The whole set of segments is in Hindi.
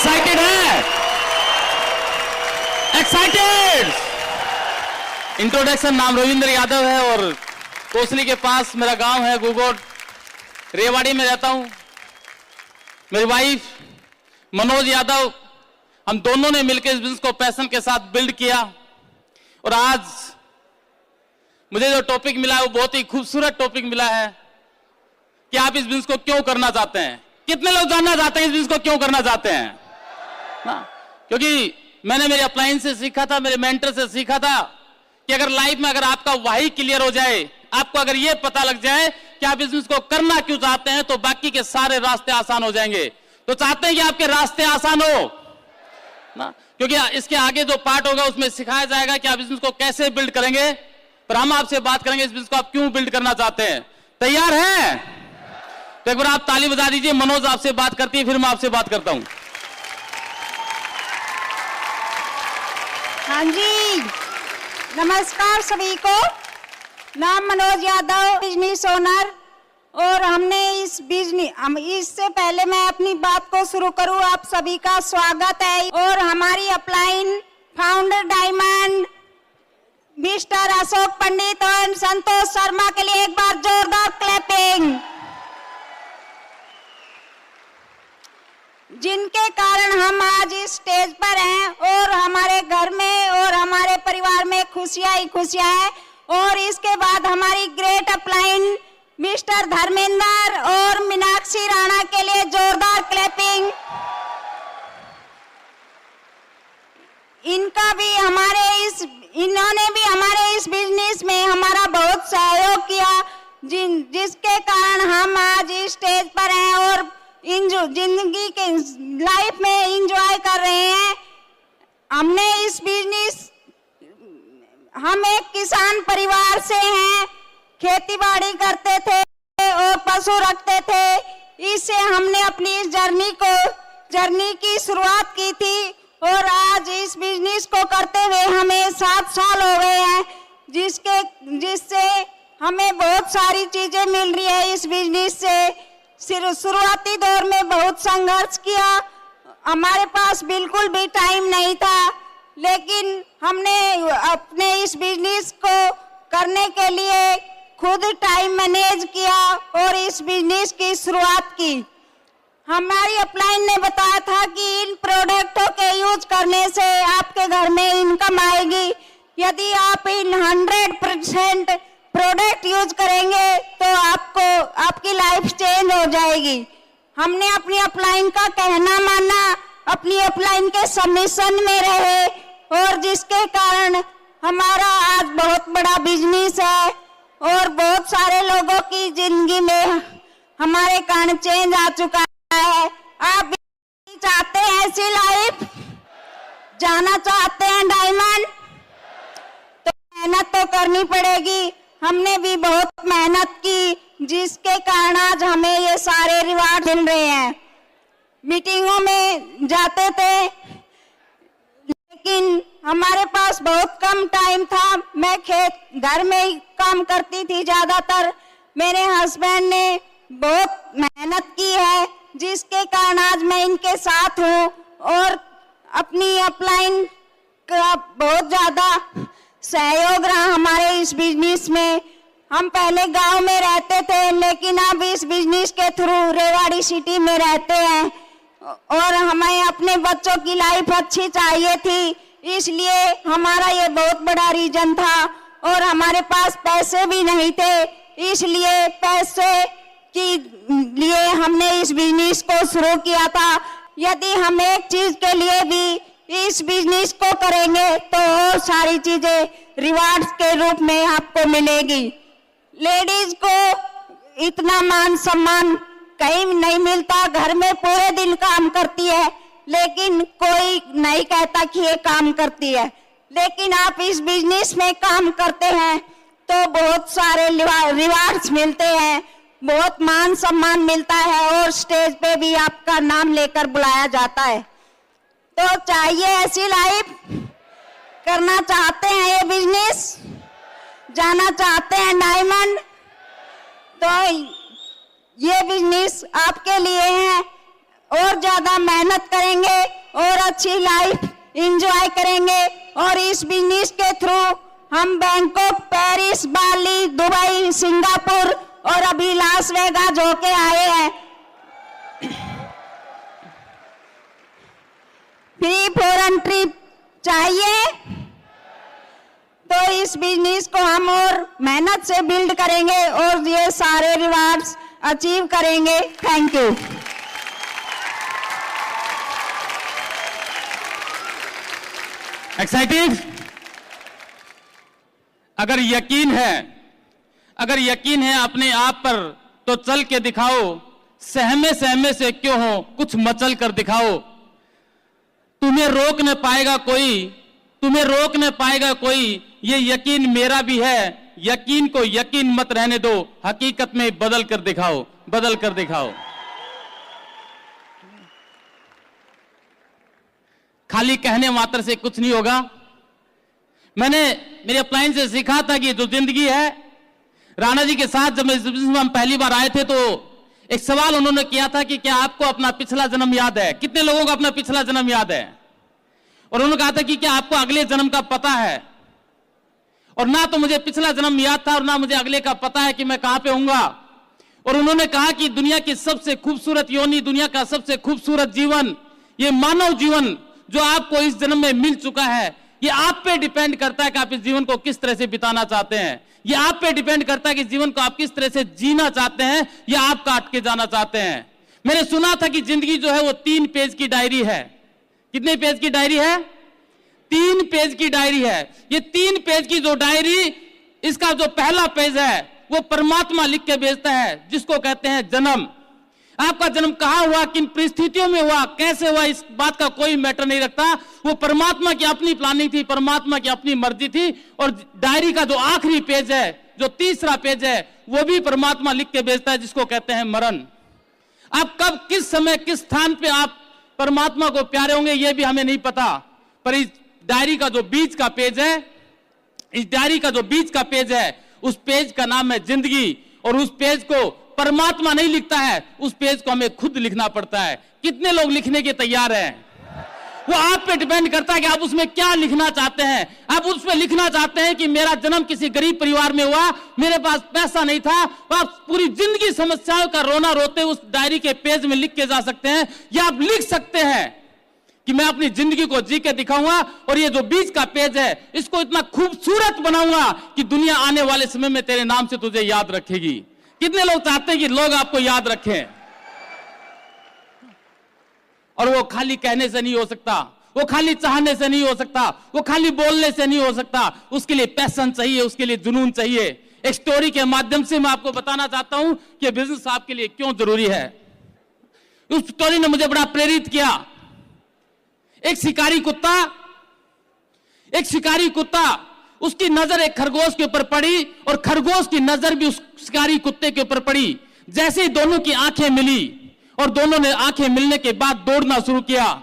एक्साइटेड है? एक्साइटेड? इंट्रोडक्शन, नाम रविंद्र यादव है और कोसली के पास मेरा गांव है गुगोट, रेवाड़ी में रहता हूं। मेरी वाइफ मनोज यादव, हम दोनों ने मिलकर इस बिजनेस को पैशन के साथ बिल्ड किया और आज मुझे जो टॉपिक मिला है वो बहुत ही खूबसूरत टॉपिक मिला है कि आप इस बिजनेस को क्यों करना चाहते हैं। कितने लोग जानना चाहते हैं इस बिजनेस को क्यों करना चाहते हैं ना? क्योंकि मैंने मेरे अपलाइन से सीखा था, मेरे मेंटर से सीखा था कि अगर लाइफ में अगर आपका वाही क्लियर हो जाए, आपको अगर ये पता लग जाए कि आप बिजनेस को करना क्यों चाहते हैं, तो बाकी के सारे रास्ते आसान हो जाएंगे। तो चाहते हैं कि आपके रास्ते आसान हो ना, क्योंकि इसके आगे जो पार्ट होगा उसमें सिखाया जाएगा कि आप बिजनेस को कैसे बिल्ड करेंगे। पर हम आपसे बात करेंगे इस बिजनेस को आप क्यों बिल्ड करना चाहते हैं। तैयार हैं? तो एक बार आप ताली बजा दीजिए। मनोज आपसे बात करती है, फिर मैं आपसे बात करता हूं। हाँ जी, नमस्कार सभी को। नाम मनोज यादव, बिजनेस ओनर। और हमने इससे पहले मैं अपनी बात को शुरू करूं, आप सभी का स्वागत है। और हमारी upline founder diamond mister Ashok Pandit और संतोष शर्मा के लिए एक बार जोरदार क्लैपिंग, जिनके कारण हम आज इस स्टेज पर हैं और हमारे घर में और हमारे परिवार में खुशियां ही खुशियां हैं। और इसके बाद हमारी ग्रेट अपलाइन मिस्टर धर्मेंद्र और मीनाक्षी राणा के लिए जोरदार क्लैपिंग। इन्होंने भी हमारे इस बिजनेस में हमारा बहुत सहयोग किया, जिसके कारण हम आज इस स्टेज पर हैं और जिंदगी के लाइफ में एंजॉय कर रहे हैं। हमने इस बिजनेस, हम एक किसान परिवार से हैं, खेती बाड़ी करते थे और पशु रखते थे। इससे हमने अपनी इस जर्नी की शुरुआत की थी और आज इस बिजनेस को करते हुए हमें 7 साल हो गए हैं, जिससे हमें बहुत सारी चीजें मिल रही है इस बिजनेस से। शुरुआती दौर में बहुत संघर्ष किया, हमारे पास बिल्कुल भी टाइम नहीं था, लेकिन हमने अपने इस बिजनेस को करने के लिए खुद टाइम मैनेज किया और इस बिजनेस की शुरुआत की। हमारी अपलाइन ने बताया था कि इन प्रोडक्टों के यूज करने से आपके घर में इनकम आएगी। यदि आप इन 100% प्रोडक्ट यूज करेंगे तो आपकी लाइफ चेंज हो जाएगी। हमने अपनी अपलाइन का कहना माना, अपनी अपलाइन के सबमिशन में रहे और जिसके कारण हमारा आज बहुत बड़ा बिजनेस है और बहुत सारे लोगों की जिंदगी में हमारे कारण चेंज आ चुका है। आप भी चाहते हैं ऐसी लाइफ, जाना चाहते हैं डायमंड, तो मेहनत तो करनी पड़ेगी। हमने भी बहुत मेहनत की, जिसके कारण आज हमें ये सारे रिवार्ड मिल रहे हैं। मीटिंगों में जाते थे लेकिन हमारे पास बहुत कम टाइम था। मैं घर में ही काम करती थी ज्यादातर। मेरे हस्बैंड ने बहुत मेहनत की है, जिसके कारण आज मैं इनके साथ हूँ और अपनी अपलाइन का बहुत ज्यादा सहयोग रहा हमारे इस बिजनेस में। हम पहले गांव में रहते थे लेकिन अब इस बिजनेस के थ्रू रेवाड़ी सिटी में रहते हैं और हमें अपने बच्चों की लाइफ अच्छी चाहिए थी, इसलिए हमारा ये बहुत बड़ा रीजन था। और हमारे पास पैसे भी नहीं थे, इसलिए पैसे के लिए हमने इस बिजनेस को शुरू किया था। यदि हम एक चीज के लिए भी इस बिजनेस को करेंगे तो और सारी चीजें रिवार्ड्स के रूप में आपको मिलेगी। लेडीज को इतना मान सम्मान कहीं नहीं मिलता, घर में पूरे दिन काम करती है लेकिन कोई नहीं कहता कि ये काम करती है। लेकिन आप इस बिजनेस में काम करते हैं तो बहुत सारे रिवार्ड्स मिलते हैं, बहुत मान सम्मान मिलता है और स्टेज पे भी आपका नाम लेकर बुलाया जाता है। तो चाहिए ऐसी लाइफ, करना चाहते हैं ये बिजनेस, जाना चाहते हैं डायमंड, तो ये बिजनेस आपके लिए है। और ज्यादा मेहनत करेंगे और अच्छी लाइफ एंजॉय करेंगे। और इस बिजनेस के थ्रू हम बैंकॉक, पेरिस, बाली, दुबई, सिंगापुर और अभी लास वेगास होके आए हैं। फ्री फॉरेन ट्रिप चाहिए तो इस बिजनेस को हम और मेहनत से बिल्ड करेंगे और ये सारे रिवार्ड्स अचीव करेंगे। Thank you. एक्साइटेड? अगर यकीन है अपने आप पर तो चल के दिखाओ, सहमे से क्यों हो, कुछ मचल कर दिखाओ। तुम्हें रोक न पाएगा कोई, ये यकीन मेरा भी है। यकीन को यकीन मत रहने दो, हकीकत में बदल कर दिखाओ। खाली कहने मात्र से कुछ नहीं होगा। मैंने मेरे अपलाइन से सीखा था कि जो जिंदगी है, राणा जी के साथ जब हम पहली बार आए थे तो एक सवाल उन्होंने किया था कि क्या आपको अपना पिछला जन्म याद है? कितने लोगों को अपना पिछला जन्म याद है? और उन्होंने कहा था कि क्या आपको अगले जन्म का पता है? और ना तो मुझे पिछला जन्म याद था और ना मुझे अगले का पता है कि मैं कहां पे होऊंगा। और उन्होंने कहा कि दुनिया की सबसे खूबसूरत योनि, दुनिया का सबसे खूबसूरत जीवन, ये मानव जीवन जो आपको इस जन्म में मिल चुका है, ये आप पे डिपेंड करता है कि आप इस जीवन को किस तरह से बिताना चाहते हैं। ये आप पे डिपेंड करता है कि जीवन को आप किस तरह से जीना चाहते हैं या आप काट के जाना चाहते हैं। मैंने सुना था कि जिंदगी जो है वो 3 पेज की डायरी है। कितने पेज की डायरी है? 3 पेज की डायरी है। ये 3 पेज की जो डायरी, इसका जो पहला पेज है वो परमात्मा लिख के भेजता है, जिसको कहते हैं जन्म। आपका जन्म कहां हुआ, किन परिस्थितियों में हुआ, कैसे हुआ, इस बात का कोई मैटर नहीं रखता। वो परमात्मा की अपनी प्लानिंग थी, परमात्मा की अपनी मर्जी थी। और डायरी का जो आखिरी पेज है, जो तीसरा पेज है, वो भी परमात्मा लिख के भेजता है, जिसको कहते हैं मरण। आप कब, किस समय, किस स्थान पे आप परमात्मा को प्यारे होंगे ये भी हमें नहीं पता। पर इस डायरी का जो बीच का पेज है, उस पेज का नाम है जिंदगी। और उस पेज को परमात्मा नहीं लिखता है, उस पेज को हमें खुद लिखना पड़ता है। कितने लोग लिखने के तैयार हैं? वो आप पे डिपेंड करता है कि आप उसमें क्या लिखना चाहते हैं। आप उसमें लिखना चाहते हैं कि मेरा जन्म किसी गरीब परिवार में हुआ, मेरे पास पैसा नहीं था, आप पूरी जिंदगी समस्याओं का रोना रोते उस डायरी के पेज में लिख के जा सकते हैं। या आप लिख सकते हैं कि मैं अपनी जिंदगी को जी के दिखाऊंगा और ये जो बीच का पेज है, इसको इतना खूबसूरत बनाऊंगा कि दुनिया आने वाले समय में तेरे नाम से तुझे याद रखेगी। कितने लोग चाहते हैं कि लोग आपको याद रखें? और वो खाली कहने से नहीं हो सकता, वो खाली चाहने से नहीं हो सकता, वो खाली बोलने से नहीं हो सकता। उसके लिए पैशन चाहिए, उसके लिए जुनून चाहिए। एक स्टोरी के माध्यम से मैं आपको बताना चाहता हूं कि बिजनेस आपके लिए क्यों जरूरी है। उस स्टोरी ने मुझे बड़ा प्रेरित किया। एक शिकारी कुत्ता, उसकी नजर एक खरगोश के ऊपर पड़ी और खरगोश की नजर भी उस शिकारी कुत्ते के ऊपर पड़ी। जैसे ही दोनों की आंखें मिली और दोनों ने आंखें मिलने के बाद दौड़ना शुरू किया।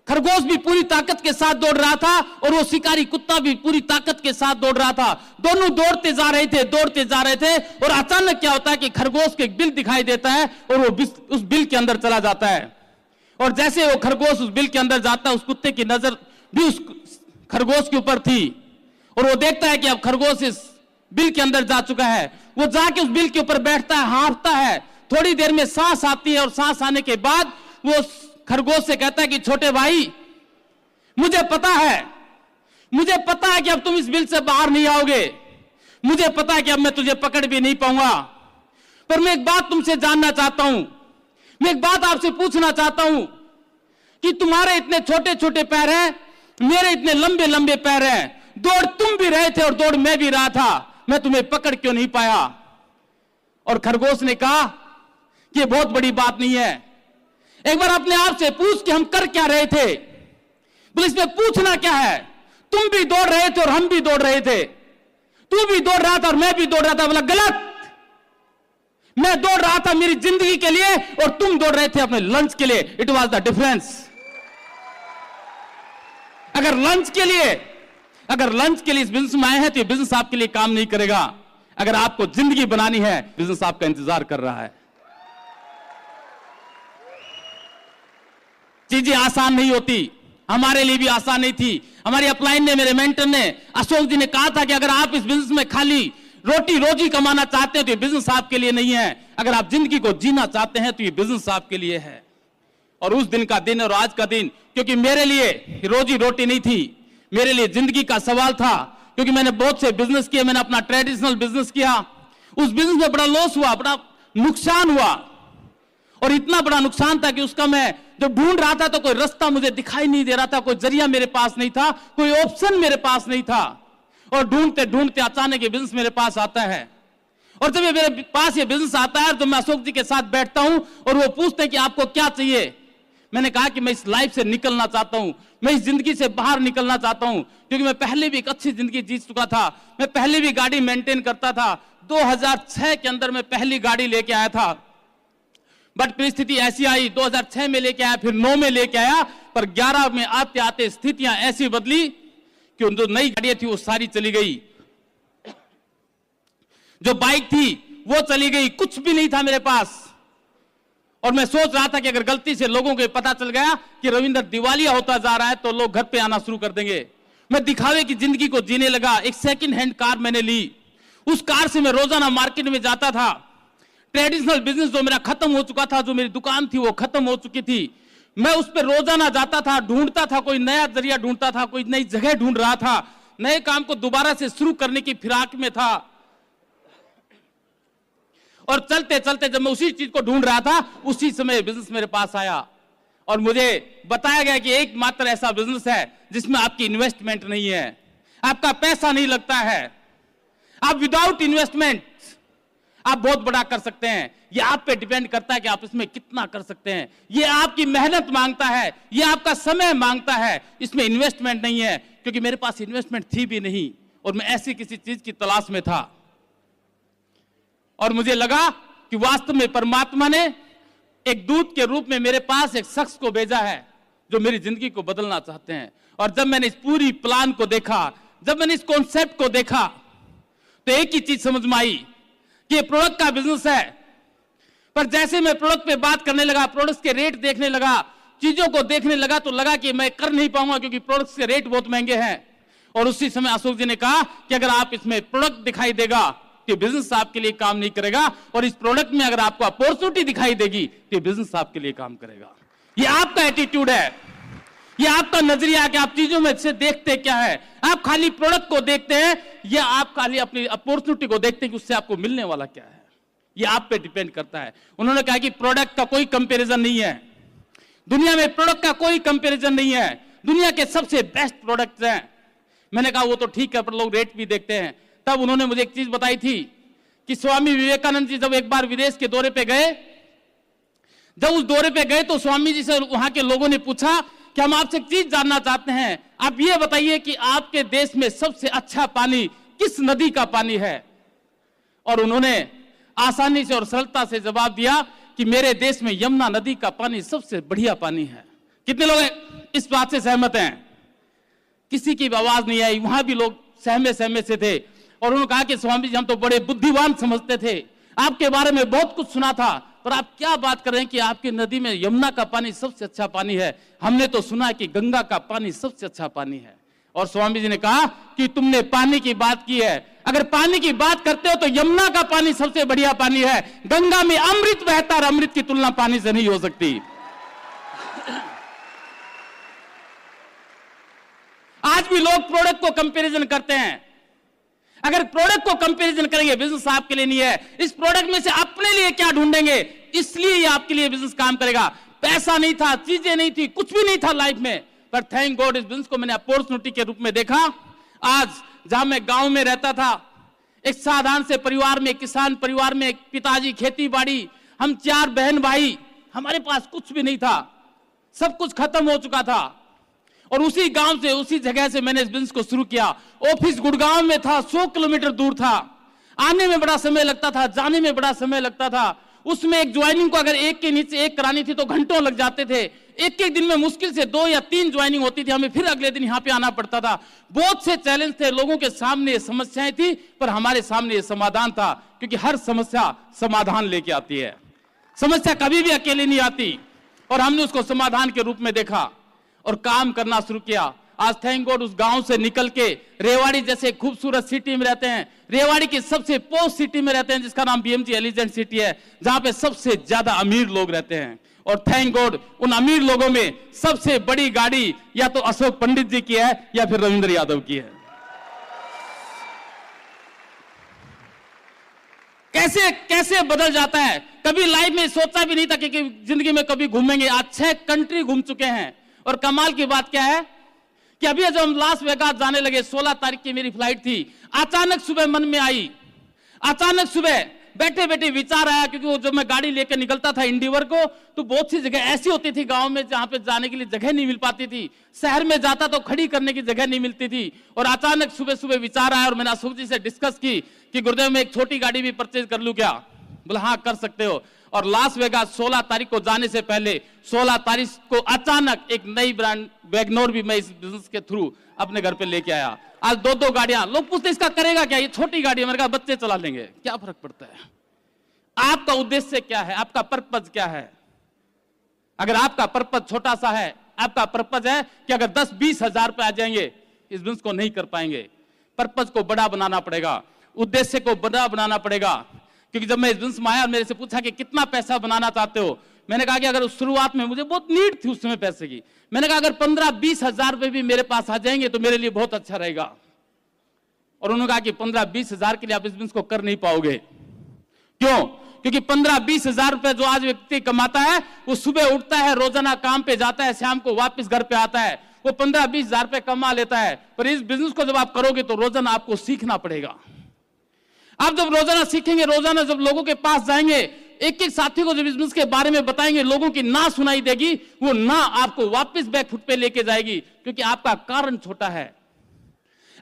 खरगोश भी पूरी ताकत के साथ दौड़ रहा था और वो शिकारी कुत्ता भी पूरी ताकत के साथ दौड़ रहा था। दोनों दौड़ते जा रहे थे और अचानक क्या होता है कि खरगोश को एक बिल दिखाई देता है और वो उस बिल के अंदर चला जाता है। और जैसे वो खरगोश उस बिल के अंदर जाता है, उस कुत्ते की नजर भी उस खरगोश के ऊपर थी और वो देखता है कि अब खरगोश इस बिल के अंदर जा चुका है। वो जाके उस बिल के ऊपर बैठता है, हाँफता है। थोड़ी देर में सांस आती है और सांस आने के बाद वो खरगोश से कहता है कि छोटे भाई, मुझे पता है कि अब तुम इस बिल से बाहर नहीं आओगे। मुझे पता है कि अब मैं तुझे पकड़ भी नहीं पाऊंगा, पर मैं एक बात तुमसे जानना चाहता हूं। मैं एक बात आपसे पूछना चाहता हूं कि तुम्हारे इतने छोटे छोटे पैर हैं, मेरे इतने लंबे लंबे पैर हैं। दौड़ तुम भी रहे थे और दौड़ मैं भी रहा था, मैं तुम्हें पकड़ क्यों नहीं पाया? और खरगोश ने कहा कि यह बहुत बड़ी बात नहीं है। एक बार अपने आप से पूछ कि हम कर क्या रहे थे। बोले इसमें पूछना क्या है? तुम भी दौड़ रहे थे और हम भी दौड़ रहे थे। तू भी दौड़ रहा था और मैं भी दौड़ रहा था। बोला गलत, मैं दौड़ रहा था मेरी जिंदगी के लिए और तुम दौड़ रहे थे अपने लंच के लिए। It was the difference. अगर लंच के लिए इस बिजनेस में आए हैं तो ये बिजनेस आपके लिए काम नहीं करेगा। अगर आपको जिंदगी बनानी है, बिजनेस आपका इंतजार कर रहा है। चीजें आसान नहीं होती, हमारे लिए भी आसान नहीं थी। हमारी अपलाइन ने, मेरे मेंटर ने, अशोक जी ने कहा था कि अगर आप इस बिजनेस में खाली रोटी रोजी कमाना चाहते हैं तो ये बिजनेस आपके लिए नहीं है, अगर आप जिंदगी को जीना चाहते हैं तो ये बिजनेस आपके लिए है। और उस दिन का दिन और आज का दिन, क्योंकि मेरे लिए रोजी रोटी नहीं थी, मेरे लिए जिंदगी का सवाल था, क्योंकि मैंने बहुत से बिजनेस किए। मैंने अपना ट्रेडिशनल बिजनेस किया, उस बिजनेस में बड़ा लॉस हुआ, बड़ा नुकसान हुआ, और इतना बड़ा नुकसान था कि उसका मैं जब ढूंढ रहा था तो कोई रास्ता मुझे दिखाई नहीं दे रहा था, कोई जरिया मेरे पास नहीं था, कोई ऑप्शन मेरे पास नहीं था। और ढूंढते ढूंढते अचानक ये बिजनेस मेरे पास आता है, और जब ये मेरे पास ये बिजनेस आता है तो मैं अशोक जी के साथ बैठता हूं और वो पूछते हैं कि आपको क्या चाहिए। मैंने कहा कि मैं इस लाइफ से निकलना चाहता हूं, मैं इस जिंदगी से बाहर निकलना चाहता हूं, क्योंकि मैं पहले भी एक अच्छी जिंदगी जी चुका था, मैं पहले भी गाड़ी मेंटेन करता था। 2006 के अंदर मैं पहली गाड़ी लेके आया था, बट परिस्थिति ऐसी आई, 2006 में लेके आया, फिर 9 में लेके आया, पर 11 में आते आते स्थितियां ऐसी बदली कि उन जो नई गाड़ियां थी वो सारी चली गई, जो बाइक थी वो चली गई, कुछ भी नहीं था मेरे पास। और मैं सोच रहा था कि अगर गलती से लोगों को पता चल गया कि रविंदर दिवालिया होता जा रहा है तो लोग घर पे आना शुरू कर देंगे। मैं दिखावे की जिंदगी को जीने लगा। एक सेकंड हैंड कार मैंने ली, उस कार से मैं रोजाना मार्केट में जाता था। ट्रेडिशनल बिजनेस जो मेरा खत्म हो चुका था, जो मेरी दुकान थी वो खत्म हो चुकी थी, मैं उस पर रोजाना जाता था, ढूंढता था, कोई नया जरिया ढूंढता था, कोई नई जगह ढूंढ रहा था, नए काम को दोबारा से शुरू करने की फिराक में था। और चलते चलते जब मैं उसी चीज को ढूंढ रहा था, उसी समय बिजनेस मेरे पास आया और मुझे बताया गया कि एकमात्र ऐसा बिजनेस है जिसमें आपकी इन्वेस्टमेंट नहीं है, आपका पैसा नहीं लगता है, आप विदाउट इन्वेस्टमेंट आप बहुत बड़ा कर सकते हैं। ये आप पे डिपेंड करता है कि आप इसमें कितना कर सकते हैं। ये आपकी मेहनत मांगता है, ये आपका समय मांगता है, इसमें इन्वेस्टमेंट नहीं है। क्योंकि मेरे पास इन्वेस्टमेंट थी भी नहीं और मैं ऐसी किसी चीज की तलाश में था, और मुझे लगा कि वास्तव में परमात्मा ने एक दूत के रूप में मेरे पास एक शख्स को भेजा है जो मेरी जिंदगी को बदलना चाहते हैं। और जब मैंने इस पूरी प्लान को देखा, जब मैंने इस कॉन्सेप्ट को देखा, तो एक ही चीज समझ में आई कि ये प्रोडक्ट का बिजनेस है। पर जैसे मैं प्रोडक्ट पे बात करने लगा, प्रोडक्ट्स के रेट देखने लगा, चीजों को देखने लगा, तो लगा कि मैं कर नहीं पाऊंगा क्योंकि प्रोडक्ट्स के रेट बहुत महंगे हैं। और उसी समय अशोक जी ने कहा कि अगर आप इसमें प्रोडक्ट दिखाई देगा तो बिजनेस आपके लिए काम नहीं करेगा, और इस प्रोडक्ट में अगर आपको अपॉर्चुनिटी दिखाई देगी तो बिजनेस आपके लिए काम करेगा। ये आपका एटीट्यूड है, ये आपका नजरिया है कि आप चीजों में से देखते क्या है। आप खाली प्रोडक्ट को देखते हैं या आप खाली अपनी अपॉर्चुनिटी को देखते हैं कि उससे आपको मिलने वाला क्या है। ये आप पे डिपेंड करता है। उन्होंने कहा कि प्रोडक्ट का कोई कंपैरिजन नहीं है, दुनिया में प्रोडक्ट का कोई कंपैरिजन नहीं है, दुनिया के सबसे बेस्ट प्रोडक्ट्स हैं। मैंने कहा वो तो ठीक है, पर लोग रेट भी देखते हैं। तब उन्होंने मुझे एक चीज बताई थी कि स्वामी विवेकानंद जी जब एक बार विदेश के दौरे पे गए, जब उस दौरे पे गए तो स्वामी जी से वहां के लोगों ने पूछा कि हम आपसे एक चीज जानना चाहते हैं, आप ये बताइए कि आपके देश में सबसे अच्छा पानी किस नदी का पानी है। और उन्होंने आसानी से और सरलता से जवाब दिया कि मेरे देश में यमुना नदी का पानी सबसे बढ़िया पानी है। कितने लोग इस बात से सहमत हैं? किसी की आवाज नहीं आई, वहां भी लोग सहमे से थे। और उन्होंने कहा कि स्वामी जी हम तो बड़े बुद्धिमान समझते थे, आपके बारे में बहुत कुछ सुना था, पर आप क्या बात कर रहे हैं कि आपकी नदी में यमुना का पानी सबसे अच्छा पानी है, हमने तो सुना कि गंगा का पानी सबसे अच्छा पानी है। और स्वामी जी ने कहा कि तुमने पानी की बात की है, अगर पानी की बात करते हो तो यमुना का पानी सबसे बढ़िया पानी है, गंगा में अमृत बहता है, अमृत की तुलना पानी से नहीं हो सकती। आज भी लोग प्रोडक्ट को कंपैरिजन करते हैं। अगर प्रोडक्ट को कंपैरिजन करेंगे, बिजनेस आपके लिए नहीं है। इस प्रोडक्ट में से अपने लिए क्या ढूंढेंगे, इसलिए ये आपके लिए बिजनेस काम करेगा। पैसा नहीं था, चीजें नहीं थी, कुछ भी नहीं था लाइफ में, पर थैंक गॉड इस बिजनेस को मैंने अपॉर्चुनिटी के रूप में देखा। आज जहां मैं गांव में रहता था, एक साधारण से परिवार में, किसान परिवार में, पिताजी खेती बाड़ी, हम 4 बहन भाई, हमारे पास कुछ भी नहीं था, सब कुछ खत्म हो चुका था। और उसी गांव से, उसी जगह से मैंने इस बिजनेस को शुरू किया। ऑफिस गुड़गांव में था, 100 किलोमीटर दूर था, आने में बड़ा समय लगता था, जाने में बड़ा समय लगता था। उसमें एक ज्वाइनिंग को अगर एक के नीचे एक करानी थी तो घंटों लग जाते थे। एक दिन में मुश्किल से 2 या 3 ज्वाइनिंग होती थी, हमें फिर अगले दिन यहाँ पे आना पड़ता था। बहुत से चैलेंज थे, लोगों के सामने ये समस्याएं थी, पर हमारे सामने ये समाधान था, क्योंकि हर समस्या समाधान लेके आती है। समस्या कभी भी अकेले नहीं आती। और हमने उसको समाधान के रूप में देखा और काम करना शुरू किया। आज थैंक गॉड उस गांव से निकल के रेवाड़ी जैसे खूबसूरत सिटी में रहते हैं, रेवाड़ी की सबसे पोस्ट सिटी में रहते हैं जिसका नाम बीएमजी एलिजेंट सिटी है, जहां पे सबसे ज्यादा अमीर लोग रहते हैं। और थैंक गॉड उन अमीर लोगों में सबसे बड़ी गाड़ी या तो अशोक पंडित जी की है या फिर रविंद्र यादव की है। कैसे कैसे बदल जाता है, कभी लाइफ में सोचा भी नहीं था कि जिंदगी में कभी घूमेंगे। आज 6 कंट्री घूम चुके हैं। और कमाल की बात क्या है कि अभी जब हम लास वेगास जाने लगे, 16 तारीख की मेरी फ्लाइट थी, अचानक सुबह मन में आई, अचानक सुबह बैठे बैठे विचार आया, क्योंकि वो जब मैं गाड़ी लेकर निकलता था इंडिवर को, तो बहुत सी जगह ऐसी होती थी गांव में जहां पे जाने के लिए जगह नहीं मिल पाती थी, शहर में जाता तो खड़ी करने की जगह नहीं मिलती थी। और अचानक सुबह सुबह विचार आया और मैंने अशोक जी से डिस्कस की कि गुरुदेव मैं एक छोटी गाड़ी भी परचेज कर लूं क्या? बोला हाँ कर सकते हो। और लास वेगास 16 तारीख को जाने से पहले 16 तारीख को अचानक एक नई ब्रांड वैगनोर भी मैं इस बिजनेस के थ्रू अपने घर पे लेके आया। आज 2-2 गाड़ियां, लोग पूछते इसका करेगा क्या, ये छोटी गाड़ी है। मैंने कहा बच्चे चला लेंगे, क्या फर्क पड़ता है। आपका उद्देश्य क्या है, आपका पर्पज क्या है? अगर आपका पर्पज छोटा सा है, आपका पर्पज है कि अगर 10-20 हजार रुपए आ जाएंगे, इस बिजनेस को नहीं कर पाएंगे। पर्पज को बड़ा बनाना पड़ेगा, उद्देश्य को बड़ा बनाना पड़ेगा। क्योंकि जब मैं इस बिजनेस में आया, मेरे से पूछा कि कितना पैसा बनाना चाहते हो, मैंने कहा कि अगर उस शुरुआत में मुझे बहुत नीड थी उस समय पैसे की, मैंने कहा अगर 15-20 हजार रुपए भी मेरे पास आ जाएंगे तो मेरे लिए बहुत अच्छा रहेगा। और उन्होंने कहा कि 15-20 हजार के लिए आप इस बिजनेस को कर नहीं पाओगे। क्यों? क्योंकि 15-20 हजार रुपए जो आज व्यक्ति कमाता है, वो सुबह उठता है, रोजाना काम पे जाता है, शाम को वापस घर पे आता है, वो 15-20 हजार रुपए कमा लेता है। पर इस बिजनेस को जब आप करोगे तो रोजाना आपको सीखना पड़ेगा। आप जब रोजाना सीखेंगे, रोजाना जब लोगों के पास जाएंगे, एक एक साथी को जब बिजनेस के बारे में बताएंगे, लोगों की ना सुनाई देगी, वो ना आपको वापस बैक फुट पे लेके जाएगी, क्योंकि आपका कारण छोटा है।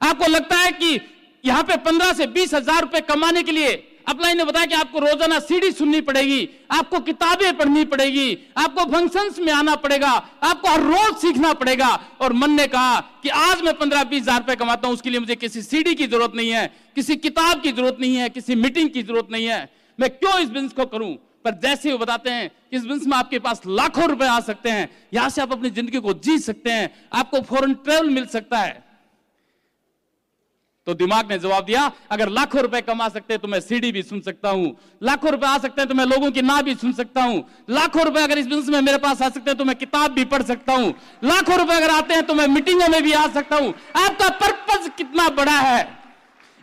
आपको लगता है कि यहां पे 15 से 20 हजार रुपए कमाने के लिए अपलाइन ने बताया कि आपको रोजाना सीडी सुननी पड़ेगी, आपको किताबें पढ़नी पड़ेगी, आपको फंक्शंस में आना पड़ेगा, आपको हर रोज सीखना पड़ेगा। और मन ने कहा कि आज मैं 15-20 हजार रुपए कमाता हूं, उसके लिए मुझे किसी सीडी की जरूरत नहीं है, किसी किताब की जरूरत नहीं है, किसी मीटिंग की जरूरत नहीं है, मैं क्यों इस बिजनेस को करूं। पर जैसे वो बताते हैं कि इस बिजनेस में आपके पास लाखों रुपए आ सकते हैं, यहां से आप अपनी जिंदगी को जी सकते हैं, आपको फॉरेन ट्रेवल मिल सकता है, तो दिमाग ने जवाब दिया अगर लाखों रुपए कमा सकते हैं तो मैं सीडी भी सुन सकता हूं, लाखों रुपए आ सकते हैं तो मैं लोगों की ना भी सुन सकता हूं, लाखों रुपए अगर इस बिजनेस में मेरे पास आ सकते हैं तो मैं किताब भी पढ़ सकता हूं, लाखों रुपए अगर आते हैं तो मैं मीटिंगों में भी आ सकता हूं। आपका पर्पज कितना बड़ा है,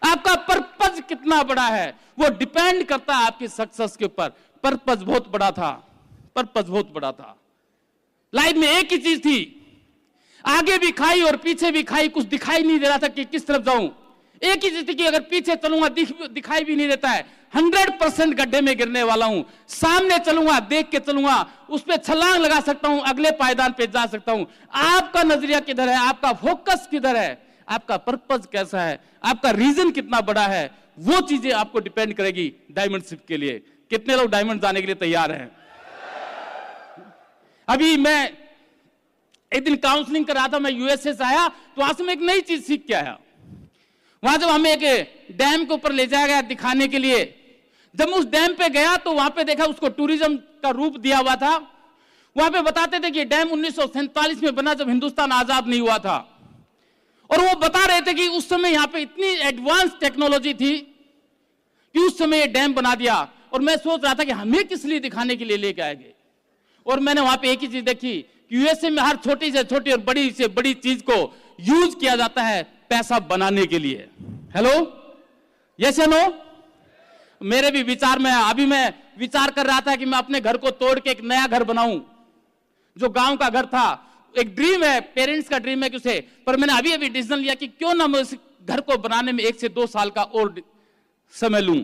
आपका पर्पज कितना बड़ा है, वो डिपेंड करता है आपकी सक्सेस के ऊपर। पर्पज बहुत बड़ा था, पर्पज बहुत बड़ा था। लाइफ में एक ही चीज थी, आगे भी खाई और पीछे भी खाई, कुछ दिखाई नहीं दे रहा था कि किस तरफ जाऊं। एक ही चीज थी कि अगर पीछे चलूंगा दिखाई भी नहीं देता है, 100% गड्ढे में गिरने वाला हूं। सामने चलूंगा, देख के चलूंगा, उस पर छलांग लगा सकता हूं, अगले पायदान पे जा सकता हूं। आपका नजरिया किधर है, आपका फोकस किधर है, आपका पर्पज कैसा है, आपका रीजन कितना बड़ा है, वो चीजें आपको डिपेंड करेगी डायमंडशिप के लिए। कितने लोग डायमंड जाने के लिए तैयार हैं? अभी मैं एक दिन काउंसलिंग कर रहा था, मैं यूएसए से आया, तो वहां से मैं एक नई चीज सीख के आया। वहां जब हमें एक डैम के ऊपर ले जाया गया दिखाने के लिए, जब मैं उस डैम पे गया तो वहां पे देखा उसको टूरिज्म का रूप दिया हुआ था। वहां पे बताते थे कि डैम 1947 में बना, जब हिंदुस्तान आजाद नहीं हुआ था। और वो बता रहे थे कि उस समय यहां पे इतनी एडवांस टेक्नोलॉजी थी कि उस समय ये डैम बना दिया। और मैं सोच रहा था कि हमें किस लिए दिखाने के लिए लेके आएंगे। और मैंने वहां पे एक ही चीज देखी कि यूएसए में हर छोटी से छोटी और बड़ी से बड़ी चीज को यूज किया जाता है पैसा बनाने के लिए। हेलो, यस या नो? मेरे भी विचार में, अभी मैं विचार कर रहा था कि मैं अपने घर को तोड़ के एक नया घर बनाऊं, जो गांव का घर था। एक ड्रीम है, पेरेंट्स का ड्रीम है कि उसे, पर मैंने अभी अभी डिसीजन लिया कि क्यों ना मैं उस घर को बनाने में 1 से 2 साल का और समय लूं।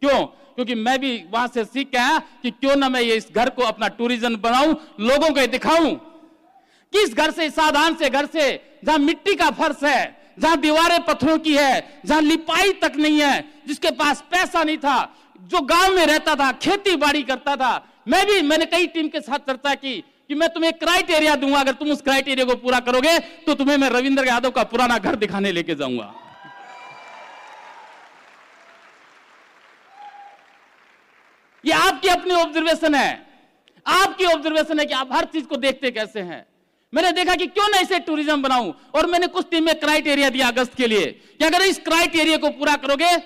क्यों? क्योंकि मैं भी वहां से सीख के आया कि क्यों ना मैं ये इस घर को अपना टूरिज्म बनाऊं, लोगों को दिखाऊं कि इस घर से, साधारण से घर से, जहां मिट्टी का फर्श है, जहां दीवारें पत्थरों की है, जहां लिपाई तक नहीं है, जिसके पास पैसा नहीं था, जो गांव में रहता था, खेती बाड़ी करता था। मैंने कई टीम के साथ चर्चा की कि मैं तुम्हें क्राइटेरिया दूंगा, अगर तुम उस क्राइटेरिया को पूरा करोगे तो तुम्हें मैं रविंद्र यादव का पुराना घर दिखाने लेके जाऊंगा। ये आपकी अपनी ऑब्जर्वेशन है, आपकी ऑब्जर्वेशन है कि आप हर चीज को देखते कैसे हैं। मैंने देखा कि क्यों ना इसे टूरिज्म बनाऊं, और मैंने कुछ टीम में क्राइटेरिया दिया अगस्त के लिए कि अगर इस क्राइटेरिया को पूरा करोगे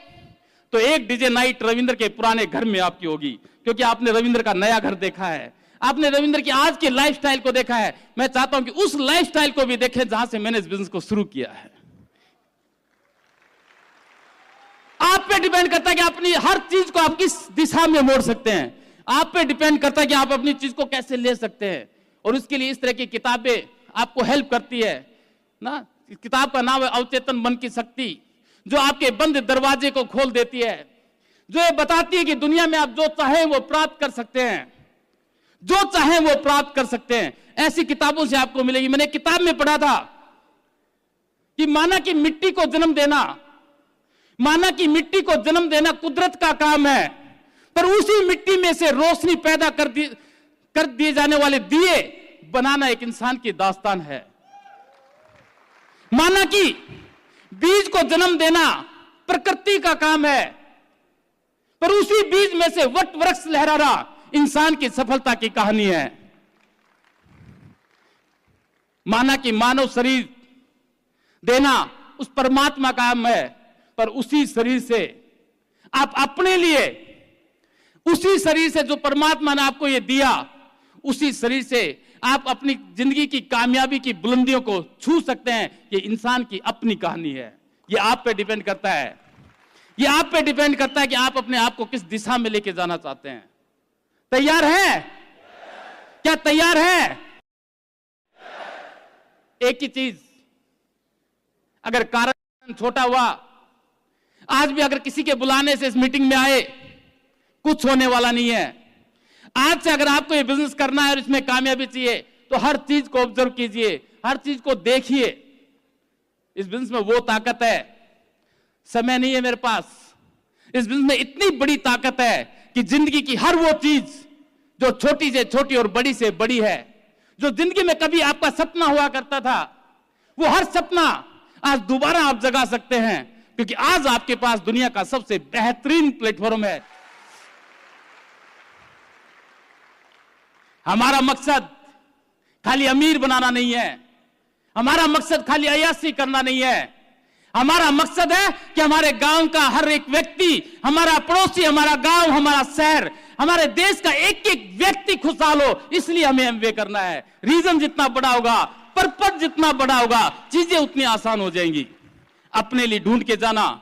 तो एक डीजे नाइट रविंद्र के पुराने घर में आपकी होगी, क्योंकि आपने रविंद्र का नया घर देखा है, आपने रविंद्र की आज के लाइफस्टाइल को देखा है। मैं चाहता हूं कि उस लाइफस्टाइल को भी देखें जहां से मैंने इस बिजनेस को शुरू किया है। आप पे डिपेंड करता है कि अपनी हर चीज को आप किस दिशा में मोड़ सकते हैं। आप पे डिपेंड करता है कि आप अपनी चीज को कैसे ले सकते हैं, और उसके लिए इस तरह की किताबें आपको हेल्प करती है ना। किताब का नाम है अवचेतन मन की शक्ति, जो आपके बंद दरवाजे को खोल देती है, जो ये बताती है कि दुनिया में आप जो चाहें वो प्राप्त कर सकते हैं, जो चाहें वो प्राप्त कर सकते हैं। ऐसी किताबों से आपको मिलेगी। मैंने किताब में पढ़ा था कि माना कि मिट्टी को जन्म देना कुदरत का काम है, पर उसी मिट्टी में से रोशनी पैदा कर दिए जाने वाले दिए बनाना एक इंसान की दास्तान है। माना कि बीज को जन्म देना प्रकृति का काम है, पर उसी बीज में से वट वृक्ष लहराना इंसान की सफलता की कहानी है। माना कि मानव शरीर देना उस परमात्मा का काम है, पर उसी शरीर से आप अपने लिए, उसी शरीर से जो परमात्मा ने आपको ये दिया, उसी शरीर से आप अपनी जिंदगी की कामयाबी की बुलंदियों को छू सकते हैं। ये इंसान की अपनी कहानी है। ये आप पे डिपेंड करता है, ये आप पे डिपेंड करता है कि आप अपने आप को किस दिशा में लेके जाना चाहते हैं। तैयार हैं? क्या तैयार हैं? एक ही चीज, अगर कारण छोटा हुआ, आज भी अगर किसी के बुलाने से इस मीटिंग में आए, कुछ होने वाला नहीं है। आज से अगर आपको ये बिजनेस करना है और इसमें कामयाबी चाहिए, तो हर चीज को ऑब्जर्व कीजिए, हर चीज को देखिए। इस बिजनेस में वो ताकत है, समय नहीं है मेरे पास। इस बिजनेस में इतनी बड़ी ताकत है कि जिंदगी की हर वो चीज जो छोटी से छोटी और बड़ी से बड़ी है, जो जिंदगी में कभी आपका सपना हुआ करता था, वो हर सपना आज दोबारा आप जगा सकते हैं, क्योंकि आज आपके पास दुनिया का सबसे बेहतरीन प्लेटफॉर्म है। हमारा मकसद खाली अमीर बनाना नहीं है, हमारा मकसद खाली अय्याशी करना नहीं है। हमारा मकसद है कि हमारे गांव का हर एक व्यक्ति, हमारा पड़ोसी, हमारा गांव, हमारा शहर, हमारे देश का एक एक व्यक्ति खुशहाल हो। इसलिए हमें एमबीए करना है। रीजन जितना बड़ा होगा, पर्पस जितना बड़ा होगा, चीजें उतनी आसान हो जाएंगी। अपने लिए ढूंढ के जाना।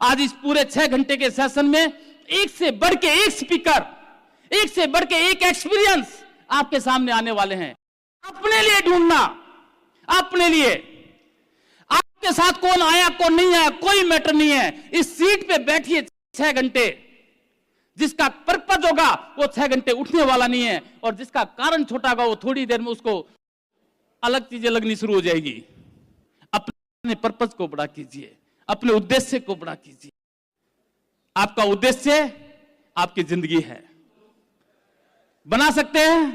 आज इस पूरे 6 घंटे के सेशन में एक से बढ़ के एक स्पीकर, एक से बढ़ के एक एक्सपीरियंस आपके सामने आने वाले हैं। अपने लिए ढूंढना, अपने लिए। आपके साथ कौन आया कौन नहीं आया कोई मैटर नहीं है। इस सीट पे बैठिए 6 घंटे, जिसका पर्पस होगा वो 6 घंटे उठने वाला नहीं है, और जिसका कारण छोटा होगा वो थोड़ी देर में उसको अलग चीजें लगनी शुरू हो जाएगी। अपने पर्पस को बड़ा कीजिए, अपने उद्देश्य को बड़ा कीजिए। आपका उद्देश्य आपकी जिंदगी है। बना सकते हैं?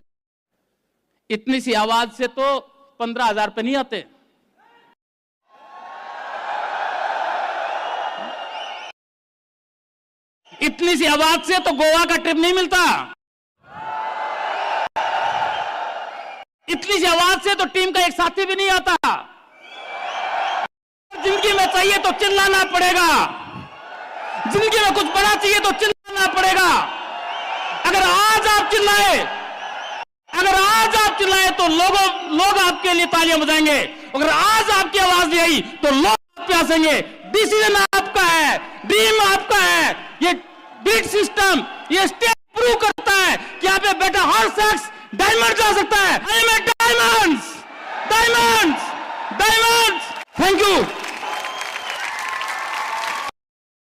इतनी सी आवाज से तो 15,000 रुपए नहीं आते। इतनी सी आवाज से तो गोवा का ट्रिप नहीं मिलता। इतनी सी आवाज से तो टीम का एक साथी भी नहीं आता। जिंदगी में चाहिए तो चिल्लाना पड़ेगा, जिंदगी में कुछ बड़ा चाहिए तो चिल्लाना पड़ेगा। अगर आज आप चिल्लाए तो लोग आपके लिए तालियां बजाएंगे। अगर आज आपकी आवाज नहीं आई तो लोग प्यासेंगे। डिसीजन आपका है, ड्रीम आपका है। ये बीट सिस्टम, ये स्टेप प्रूव करता है कि यहाँ पे बैठा हर शख्स डायमंड जा सकता है। डायमंड्स। Thank you.